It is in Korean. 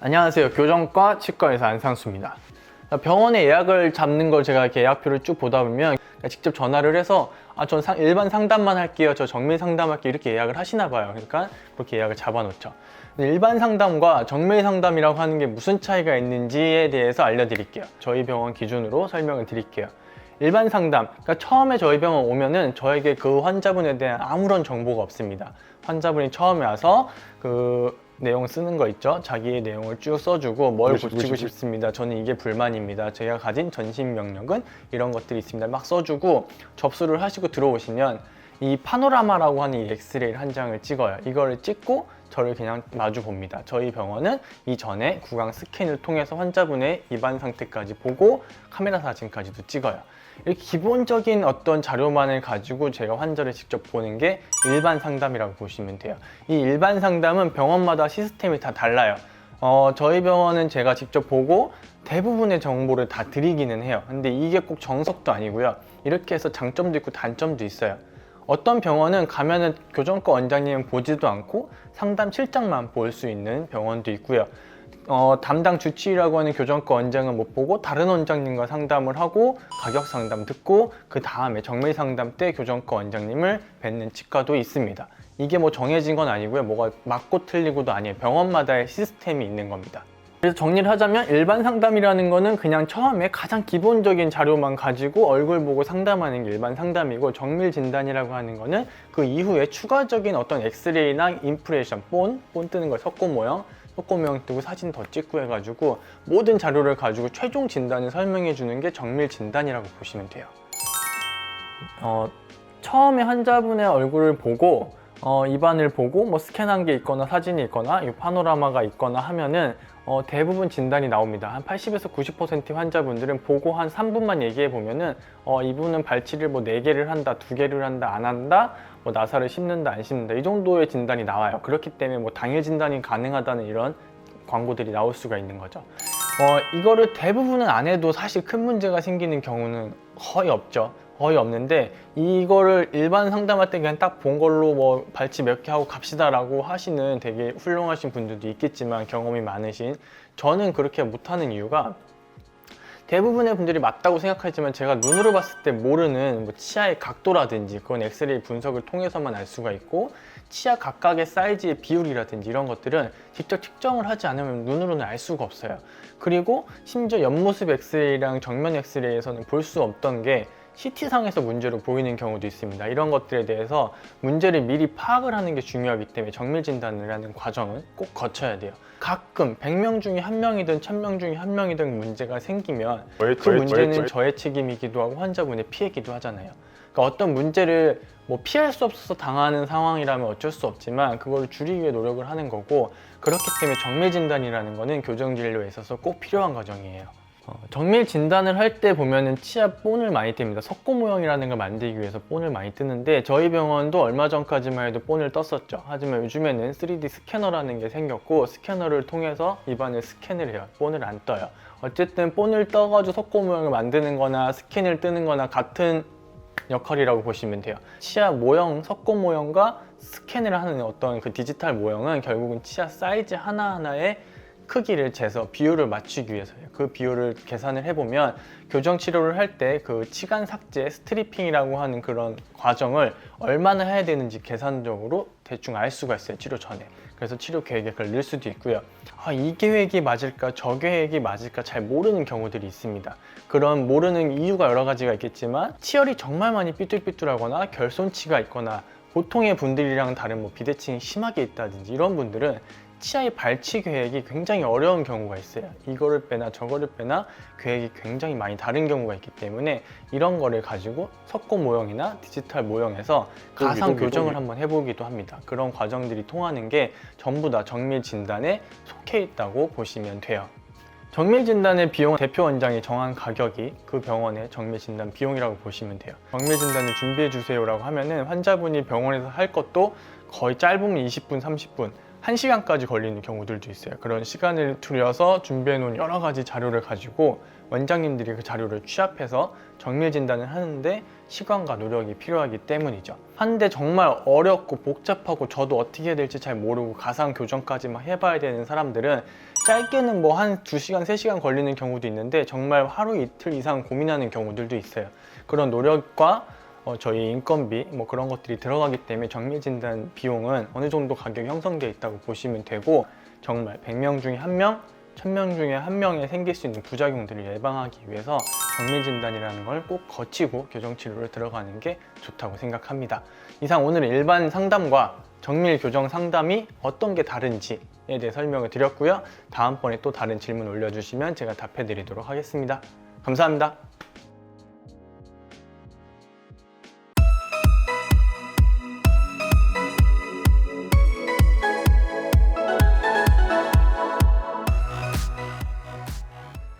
안녕하세요. 교정과 치과의사 안상수입니다. 병원에 예약을 잡는 걸 제가 이렇게 예약표를 쭉 보다 보면 직접 전화를 해서 전 일반 상담만 할게요. 저 정밀 상담할게요. 이렇게 예약을 하시나 봐요. 그러니까 그렇게 예약을 잡아놓죠. 일반 상담과 정밀 상담이라고 하는 게 무슨 차이가 있는지에 대해서 알려드릴게요. 저희 병원 기준으로 설명을 드릴게요. 일반 상담, 그러니까 처음에 저희 병원 오면은 저에게 그 환자분에 대한 아무런 정보가 없습니다. 환자분이 처음에 와서 그 내용 쓰는 거 있죠? 자기의 내용을 쭉 써주고 뭘 고치고 싶습니다. 저는 이게 불만입니다. 제가 가진 전신 명령은 이런 것들이 있습니다. 막 써주고 접수를 하시고 들어오시면 이 파노라마라고 하는 이 엑스레이 한 장을 찍어요. 이거를 찍고 저를 그냥 마주 봅니다. 저희 병원은 이전에 구강 스캔을 통해서 환자분의 입안 상태까지 보고 카메라 사진까지도 찍어요. 이렇게 기본적인 어떤 자료만을 가지고 제가 환자를 직접 보는 게 일반 상담이라고 보시면 돼요. 이 일반 상담은 병원마다 시스템이 다 달라요. 저희 병원은 제가 직접 보고 대부분의 정보를 다 드리기는 해요. 근데 이게 꼭 정석도 아니고요. 이렇게 해서 장점도 있고 단점도 있어요. 어떤 병원은 가면은 교정과 원장님은 보지도 않고 상담 실장만 볼 수 있는 병원도 있고요. 담당 주치의라고 하는 교정과 원장은 못 보고 다른 원장님과 상담을 하고 가격 상담 듣고 그 다음에 정밀 상담 때 교정과 원장님을 뵙는 치과도 있습니다. 이게 뭐 정해진 건 아니고요. 뭐가 맞고 틀리고도 아니에요. 병원마다의 시스템이 있는 겁니다. 그래서 정리를 하자면 일반 상담이라는 거는 그냥 처음에 가장 기본적인 자료만 가지고 얼굴 보고 상담하는 게 일반 상담이고, 정밀 진단이라고 하는 거는 그 이후에 추가적인 어떤 엑스레이나 임프레션, 본 뜨는 거, 석고 모형 뜨고 사진 더 찍고 해가지고 모든 자료를 가지고 최종 진단을 설명해 주는 게 정밀 진단이라고 보시면 돼요. 처음에 환자분의 얼굴을 보고 입안을 보고 뭐 스캔한 게 있거나 사진이 있거나 이 파노라마가 있거나 하면은 대부분 진단이 나옵니다. 한 80에서 90% 환자분들은 보고 한 3분만 얘기해 보면은 이분은 발치를 뭐 4개를 한다, 2개를 한다, 안 한다, 뭐 나사를 씹는다, 안 씹는다, 이 정도의 진단이 나와요. 그렇기 때문에 뭐 당일 진단이 가능하다는 이런 광고들이 나올 수가 있는 거죠. 이거를 대부분은 안 해도 사실 큰 문제가 생기는 경우는 거의 없죠. 거의 없는데, 이거를 일반 상담할 때 그냥 딱 본 걸로 뭐 발치 몇 개 하고 갑시다라고 하시는 되게 훌륭하신 분들도 있겠지만, 경험이 많으신 저는 그렇게 못하는 이유가, 대부분의 분들이 맞다고 생각하지만 제가 눈으로 봤을 때 모르는 뭐 치아의 각도라든지 그건 엑스레이 분석을 통해서만 알 수가 있고, 치아 각각의 사이즈의 비율이라든지 이런 것들은 직접 측정을 하지 않으면 눈으로는 알 수가 없어요. 그리고 심지어 옆모습 엑스레이랑 정면 엑스레이에서는 볼 수 없던 게 CT상에서 문제로 보이는 경우도 있습니다. 이런 것들에 대해서 문제를 미리 파악을 하는 게 중요하기 때문에 정밀 진단을 하는 과정은 꼭 거쳐야 돼요. 가끔 100명 중에 1명이든 1000명 중에 1명이든 문제가 생기면 그 문제는 저의 책임이기도 하고 환자분의 피해기도 하잖아요. 그러니까 어떤 문제를 뭐 피할 수 없어서 당하는 상황이라면 어쩔 수 없지만 그걸 줄이기 위해 노력을 하는 거고, 그렇기 때문에 정밀 진단이라는 거는 교정 진료에 있어서 꼭 필요한 과정이에요. 정밀 진단을 할 때 보면은 치아 본을 많이 띱니다. 석고 모형이라는 걸 만들기 위해서 본을 많이 뜨는데, 저희 병원도 얼마 전까지만 해도 본을 떴었죠. 하지만 요즘에는 3D 스캐너라는 게 생겼고, 스캐너를 통해서 입안을 스캔을 해요. 본을 안 떠요. 어쨌든 본을 떠가지고 석고 모형을 만드는 거나 스캔을 뜨는 거나 같은 역할이라고 보시면 돼요. 치아 모형, 석고 모형과 스캔을 하는 어떤 그 디지털 모형은 결국은 치아 사이즈 하나하나의 크기를 재서 비율을 맞추기 위해서예요. 그 비율을 계산을 해보면 교정 치료를 할 때 그 치간 삭제, 스트리핑이라고 하는 그런 과정을 얼마나 해야 되는지 계산적으로 대충 알 수가 있어요, 치료 전에. 그래서 치료 계획에 그걸 넣을 수도 있고요. 이 계획이 맞을까, 저 계획이 맞을까 잘 모르는 경우들이 있습니다. 그런 모르는 이유가 여러 가지가 있겠지만, 치열이 정말 많이 삐뚤삐뚤하거나 결손치가 있거나 보통의 분들이랑 다른 뭐 비대칭이 심하게 있다든지 이런 분들은 치아의 발치 계획이 굉장히 어려운 경우가 있어요. 이거를 빼나 저거를 빼나 계획이 굉장히 많이 다른 경우가 있기 때문에 이런 거를 가지고 석고 모형이나 디지털 모형에서 가상 교정을 한번 해보기도 합니다. 그런 과정들이 통하는 게 전부 다 정밀 진단에 속해 있다고 보시면 돼요. 정밀 진단의 비용, 대표 원장이 정한 가격이 그 병원의 정밀 진단 비용이라고 보시면 돼요. 정밀 진단을 준비해 주세요라고 하면은 환자분이 병원에서 할 것도 거의 짧으면 20분, 30분, 1시간까지 걸리는 경우들도 있어요. 그런 시간을 들여서 준비해 놓은 여러 가지 자료를 가지고 원장님들이 그 자료를 취합해서 정밀 진단을 하는데 시간과 노력이 필요하기 때문이죠. 한데 정말 어렵고 복잡하고 저도 어떻게 해야 될지 잘 모르고 가상 교정까지 막 해봐야 되는 사람들은 짧게는 뭐 한 2시간, 3시간 걸리는 경우도 있는데 정말 하루 이틀 이상 고민하는 경우들도 있어요. 그런 노력과 저희 인건비 뭐 그런 것들이 들어가기 때문에 정밀 진단 비용은 어느 정도 가격이 형성되어 있다고 보시면 되고, 정말 100명 중에 1명, 1000명 중에 1명에 생길 수 있는 부작용들을 예방하기 위해서 정밀 진단이라는 걸 꼭 거치고 교정 치료를 들어가는 게 좋다고 생각합니다. 이상 오늘은 일반 상담과 정밀 교정 상담이 어떤 게 다른지에 대해 설명을 드렸고요. 다음번에 또 다른 질문 올려주시면 제가 답해 드리도록 하겠습니다. 감사합니다.